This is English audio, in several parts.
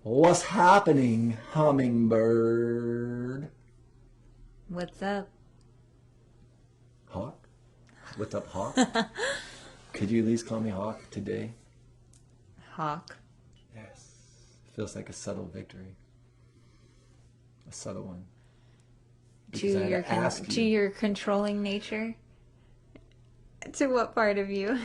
What's happening, hummingbird? What's up? Hawk? What's up, Hawk? Could you at least call me Hawk today? Hawk. Yes. Feels like a subtle victory. A subtle one. Because I had to ask To you. your controlling nature? To what part of you?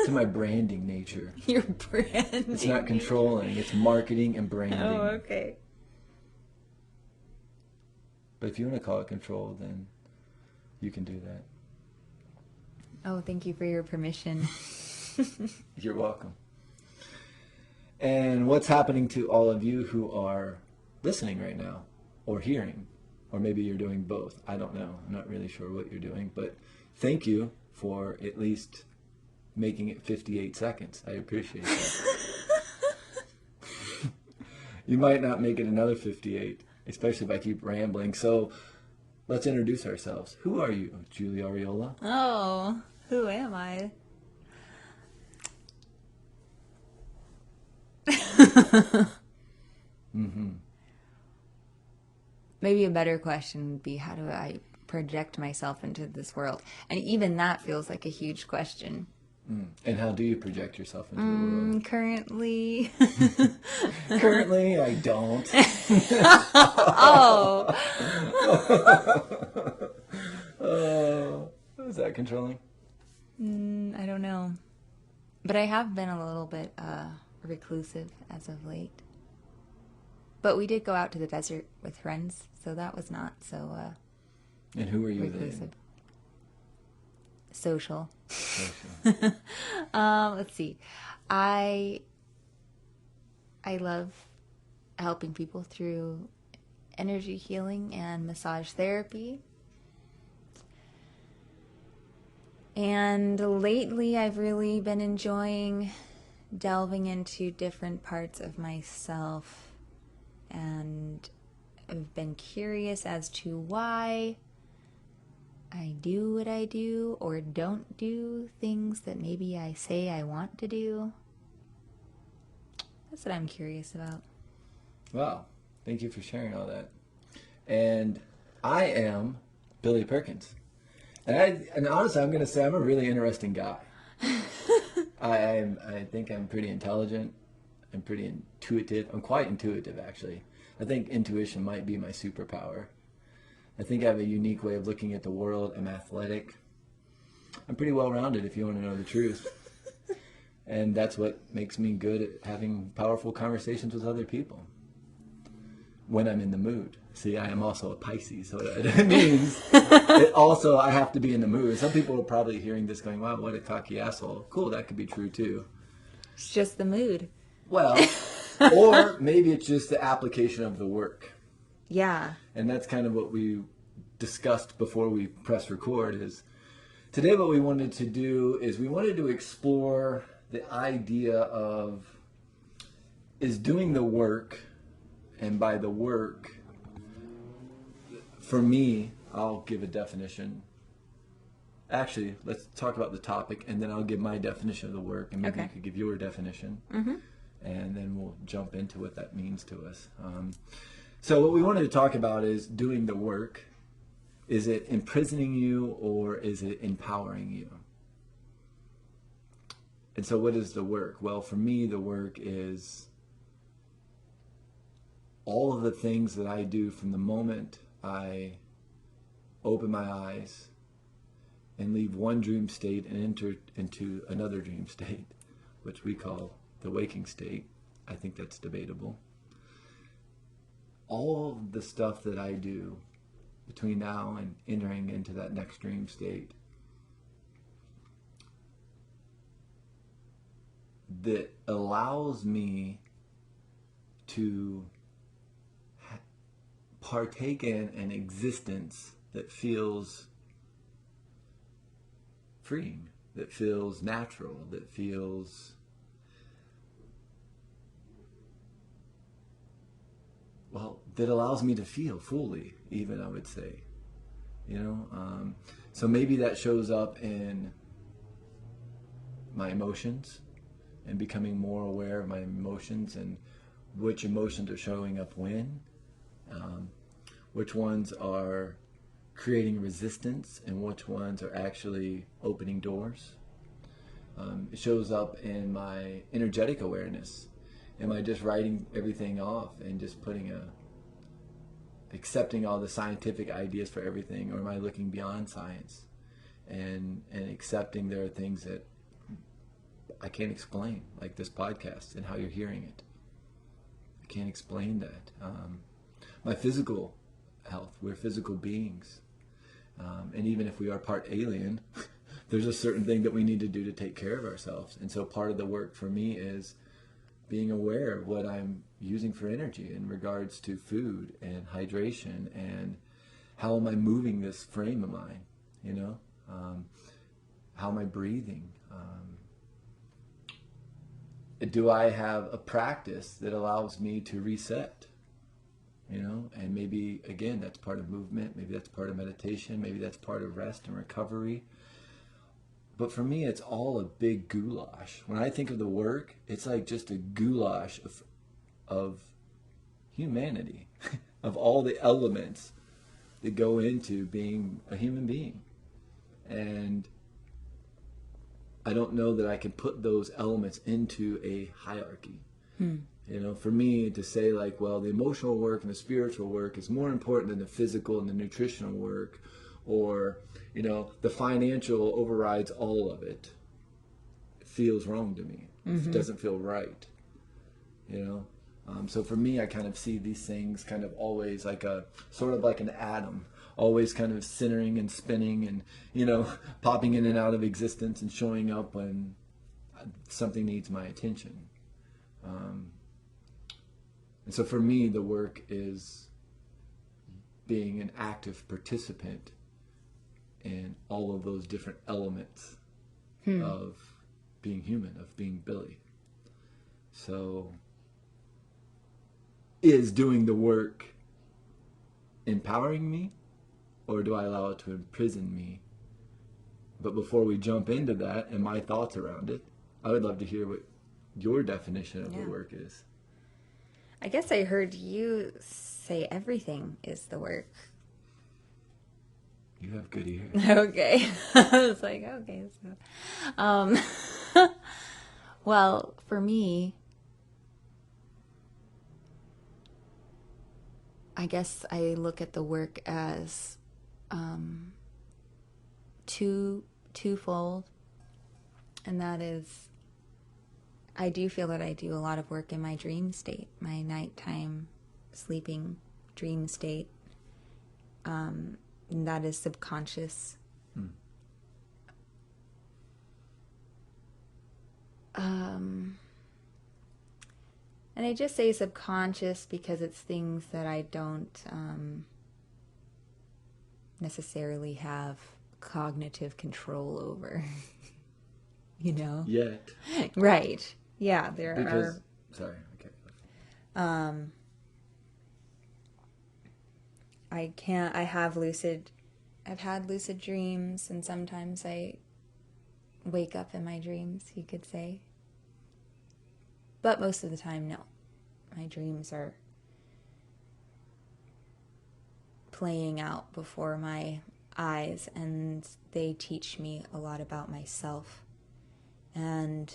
To my branding nature. Your branding. It's not controlling, it's marketing and branding. Oh, okay. But if you want to call it control, then you can do that. Oh, thank you for your permission. You're welcome. And what's happening to all of you who are listening right now or hearing? Or maybe you're doing both. I don't know. I'm not really sure what you're doing. But thank you for at least making it 58 seconds. I appreciate that. You might not make it another 58, especially if I keep rambling. So let's introduce ourselves. Who are you, Julie Ariola? Oh, who am I? Mm-hmm. Maybe a better question would be, how do I project myself into this world? And even that feels like a huge question. And how do you project yourself into the world? Currently. Currently, I don't. Oh. Is that controlling? I don't know. But I have been a little bit reclusive as of late. But we did go out to the desert with friends, so that was not so And who are you reclusive. then? Social. Social. Let's see. I love helping people through energy healing and massage therapy. And lately I've really been enjoying delving into different parts of myself, and I've been curious as to why I do what I do or don't do things that maybe I say I want to do. That's what I'm curious about. Wow. Thank you for sharing all that. And I am Billy Perkins. And honestly, I'm going to say I'm a really interesting guy. I think I'm pretty intelligent. I'm pretty intuitive. I'm quite intuitive, actually. I think intuition might be my superpower. I think I have a unique way of looking at the world. I'm athletic. I'm pretty well-rounded, if you want to know the truth. And that's what makes me good at having powerful conversations with other people. When I'm in the mood. See, I am also a Pisces, so that means also I have to be in the mood. Some people are probably hearing this going, wow, what a cocky asshole. Cool, that could be true too. It's just the mood. Well, or maybe it's just the application of the work. Yeah. And that's kind of what we discussed before we press record is today what we wanted to do is we wanted to explore the idea of is doing the work, and by the work, for me, I'll give a definition. Actually, let's talk about the topic, and then I'll give my definition of the work, and maybe Okay. you could give your definition. Mm-hmm. And then we'll jump into what that means to us. So what we wanted to talk about is doing the work. Is it imprisoning you or is it empowering you? And so what is the work? Well, for me, the work is all of the things that I do from the moment I open my eyes and leave one dream state and enter into another dream state, which we call the waking state. I think that's debatable. All of the stuff that I do between now and entering into that next dream state that allows me to partake in an existence that feels freeing, that feels natural, that feels, well, that allows me to feel fully, even, I would say. You know? So maybe that shows up in my emotions and becoming more aware of my emotions and which emotions are showing up when, um, which ones are creating resistance, and which ones are actually opening doors. It shows up in my energetic awareness. Am I just writing everything off and just accepting all the scientific ideas for everything, or am I looking beyond science and accepting there are things that I can't explain, like this podcast and how you're hearing it. I can't explain that. My physical health, we're physical beings. And even if we are part alien, there's a certain thing that we need to do to take care of ourselves. And so part of the work for me is being aware of what I'm using for energy in regards to food and hydration, and how am I moving this frame of mine, how am I breathing? Do I have a practice that allows me to reset? And maybe, again, that's part of movement, maybe that's part of meditation, maybe that's part of rest and recovery. But for me, it's all a big goulash. When I think of the work, it's like just a goulash of humanity, of all the elements that go into being a human being. And I don't know that I can put those elements into a hierarchy. For me to say like, well, the emotional work and the spiritual work is more important than the physical and the nutritional work, or, the financial overrides all of it, feels wrong to me. It doesn't feel right, So for me, I kind of see these things kind of always like sort of like an atom, always kind of centering and spinning and, popping in and out of existence and showing up when something needs my attention. And so for me, the work is being an active participant in all of those different elements of being human, of being Billy. So is doing the work empowering me, or do I allow it to imprison me? But before we jump into that and my thoughts around it, I would love to hear what your definition of the work is. I guess I heard you say everything is the work. You have good ears. Okay. I was like, okay. So, well, for me, I guess I look at the work as twofold, and that is, I do feel that I do a lot of work in my dream state, my nighttime sleeping dream state. And that is subconscious. And I just say subconscious because it's things that I don't necessarily have cognitive control over. Yet. Right. Yeah, there because, are. Sorry. Okay. I've had lucid dreams, and sometimes I wake up in my dreams, you could say. But most of the time, no. My dreams are playing out before my eyes, and they teach me a lot about myself. And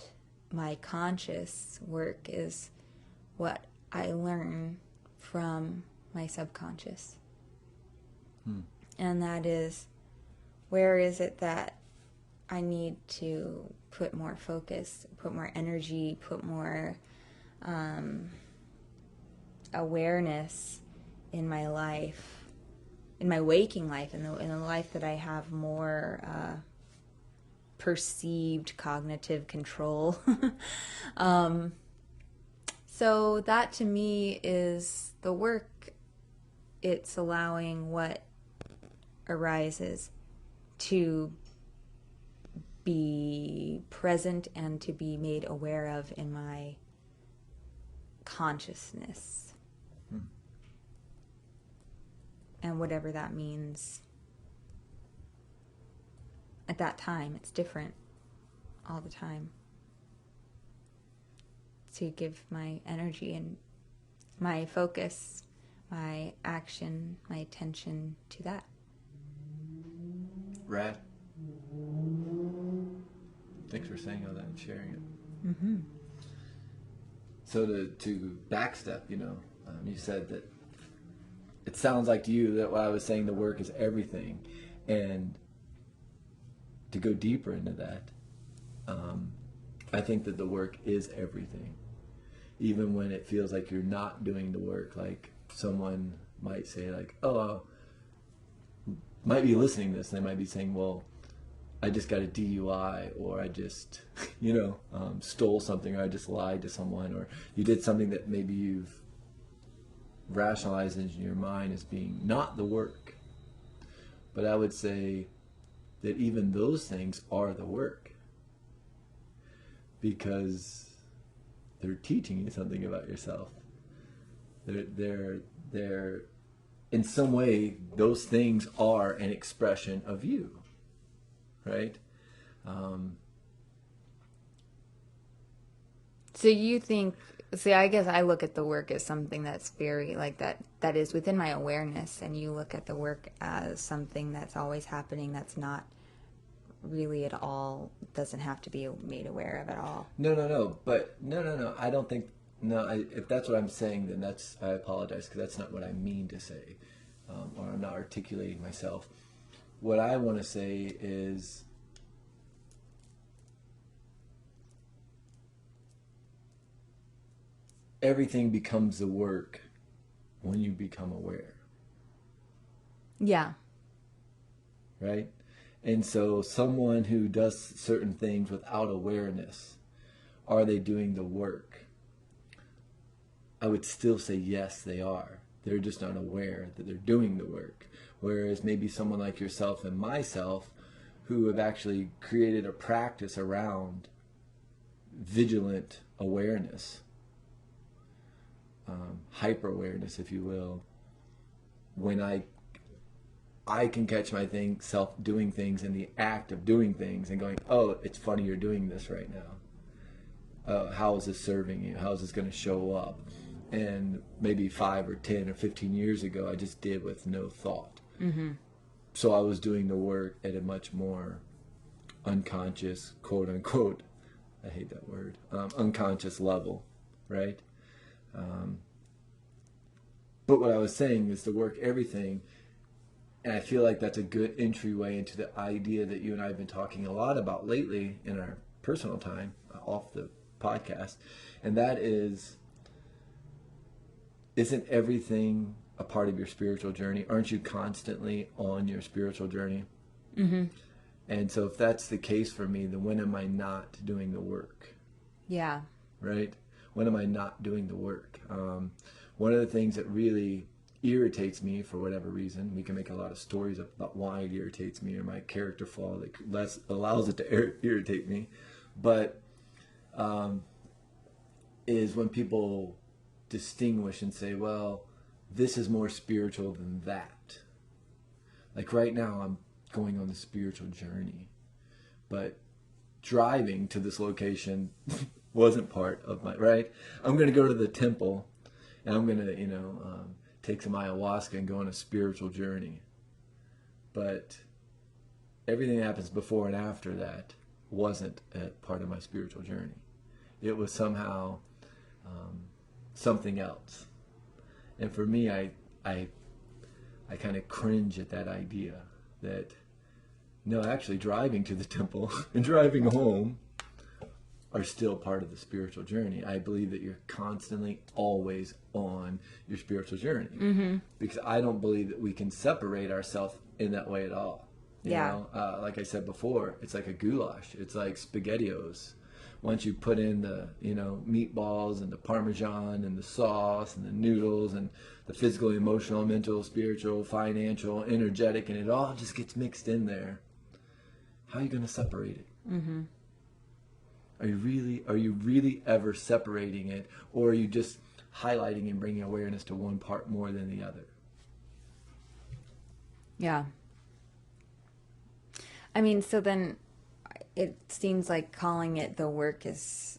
my conscious work is what I learn from my subconscious. And that is, where is it that I need to put more focus, put more energy, put more awareness in my life, in my waking life, in the life that I have more perceived cognitive control. So that to me is the work. It's allowing what arises to be present and to be made aware of in my consciousness. And whatever that means at that time, it's different all the time. To give my energy and my focus, my action, my attention to that. Rad. Thanks for saying all that and sharing it. Mm-hmm. So to backstep, you said that it sounds like to you that what I was saying, the work is everything. And to go deeper into that, I think that the work is everything. Even when it feels like you're not doing the work, like someone might say like, might be listening to this and they might be saying, well, I just got a DUI, or I just, stole something, or I just lied to someone, or you did something that maybe you've rationalized in your mind as being not the work. But I would say that even those things are the work, because they're teaching you something about yourself. They're in some way, those things are an expression of you. Right? So you think, I guess I look at the work as something that's very like that is within my awareness, and you look at the work as something that's always happening, that's not really at all, doesn't have to be made aware of at all. No. But no. I don't think, if that's what I'm saying, then I apologize, because that's not what I mean to say, or I'm not articulating myself. What I want to say is everything becomes the work when you become aware. Yeah. Right? And so someone who does certain things without awareness, are they doing the work? I would still say yes, they are. They're just not aware that they're doing the work. Whereas maybe someone like yourself and myself, who have actually created a practice around vigilant awareness, hyper awareness, if you will, when I can catch myself doing things in the act of doing things and going, oh, it's funny you're doing this right now. How is this serving you? How is this going to show up? And maybe 5 or 10 or 15 years ago, I just did with no thought. Mm-hmm. So I was doing the work at a much more unconscious, quote unquote, I hate that word, unconscious level, right? But what I was saying is the work everything, and I feel like that's a good entryway into the idea that you and I have been talking a lot about lately in our personal time off the podcast, and that is, isn't everything a part of your spiritual journey? Aren't you constantly on your spiritual journey? Mm-hmm. And so if that's the case for me, then when am I not doing the work? Yeah. Right? When am I not doing the work? One of the things that really irritates me for whatever reason, we can make a lot of stories about why it irritates me or my character flaw that allows it to irritate me, but is when people distinguish and say, well, this is more spiritual than that. Like right now I'm going on a spiritual journey, but driving to this location wasn't part of my, right? I'm going to go to the temple and I'm going to, take some ayahuasca and go on a spiritual journey. But everything that happens before and after that wasn't a part of my spiritual journey. It was somehow something else. And for me, I kind of cringe at that idea that, no, actually driving to the temple and driving home are still part of the spiritual journey. I believe that you're constantly always on your spiritual journey. Mm-hmm. Because I don't believe that we can separate ourselves in that way at all. You know? Like I said before, it's like a goulash. It's like SpaghettiOs. Once you put in the, meatballs and the Parmesan and the sauce and the noodles and the physical, emotional, mental, spiritual, financial, energetic, and it all just gets mixed in there, how are you going to separate it? Mm-hmm. Are you really ever separating it, or are you just highlighting and bringing awareness to one part more than the other? Yeah. I mean, so then it seems like calling it the work is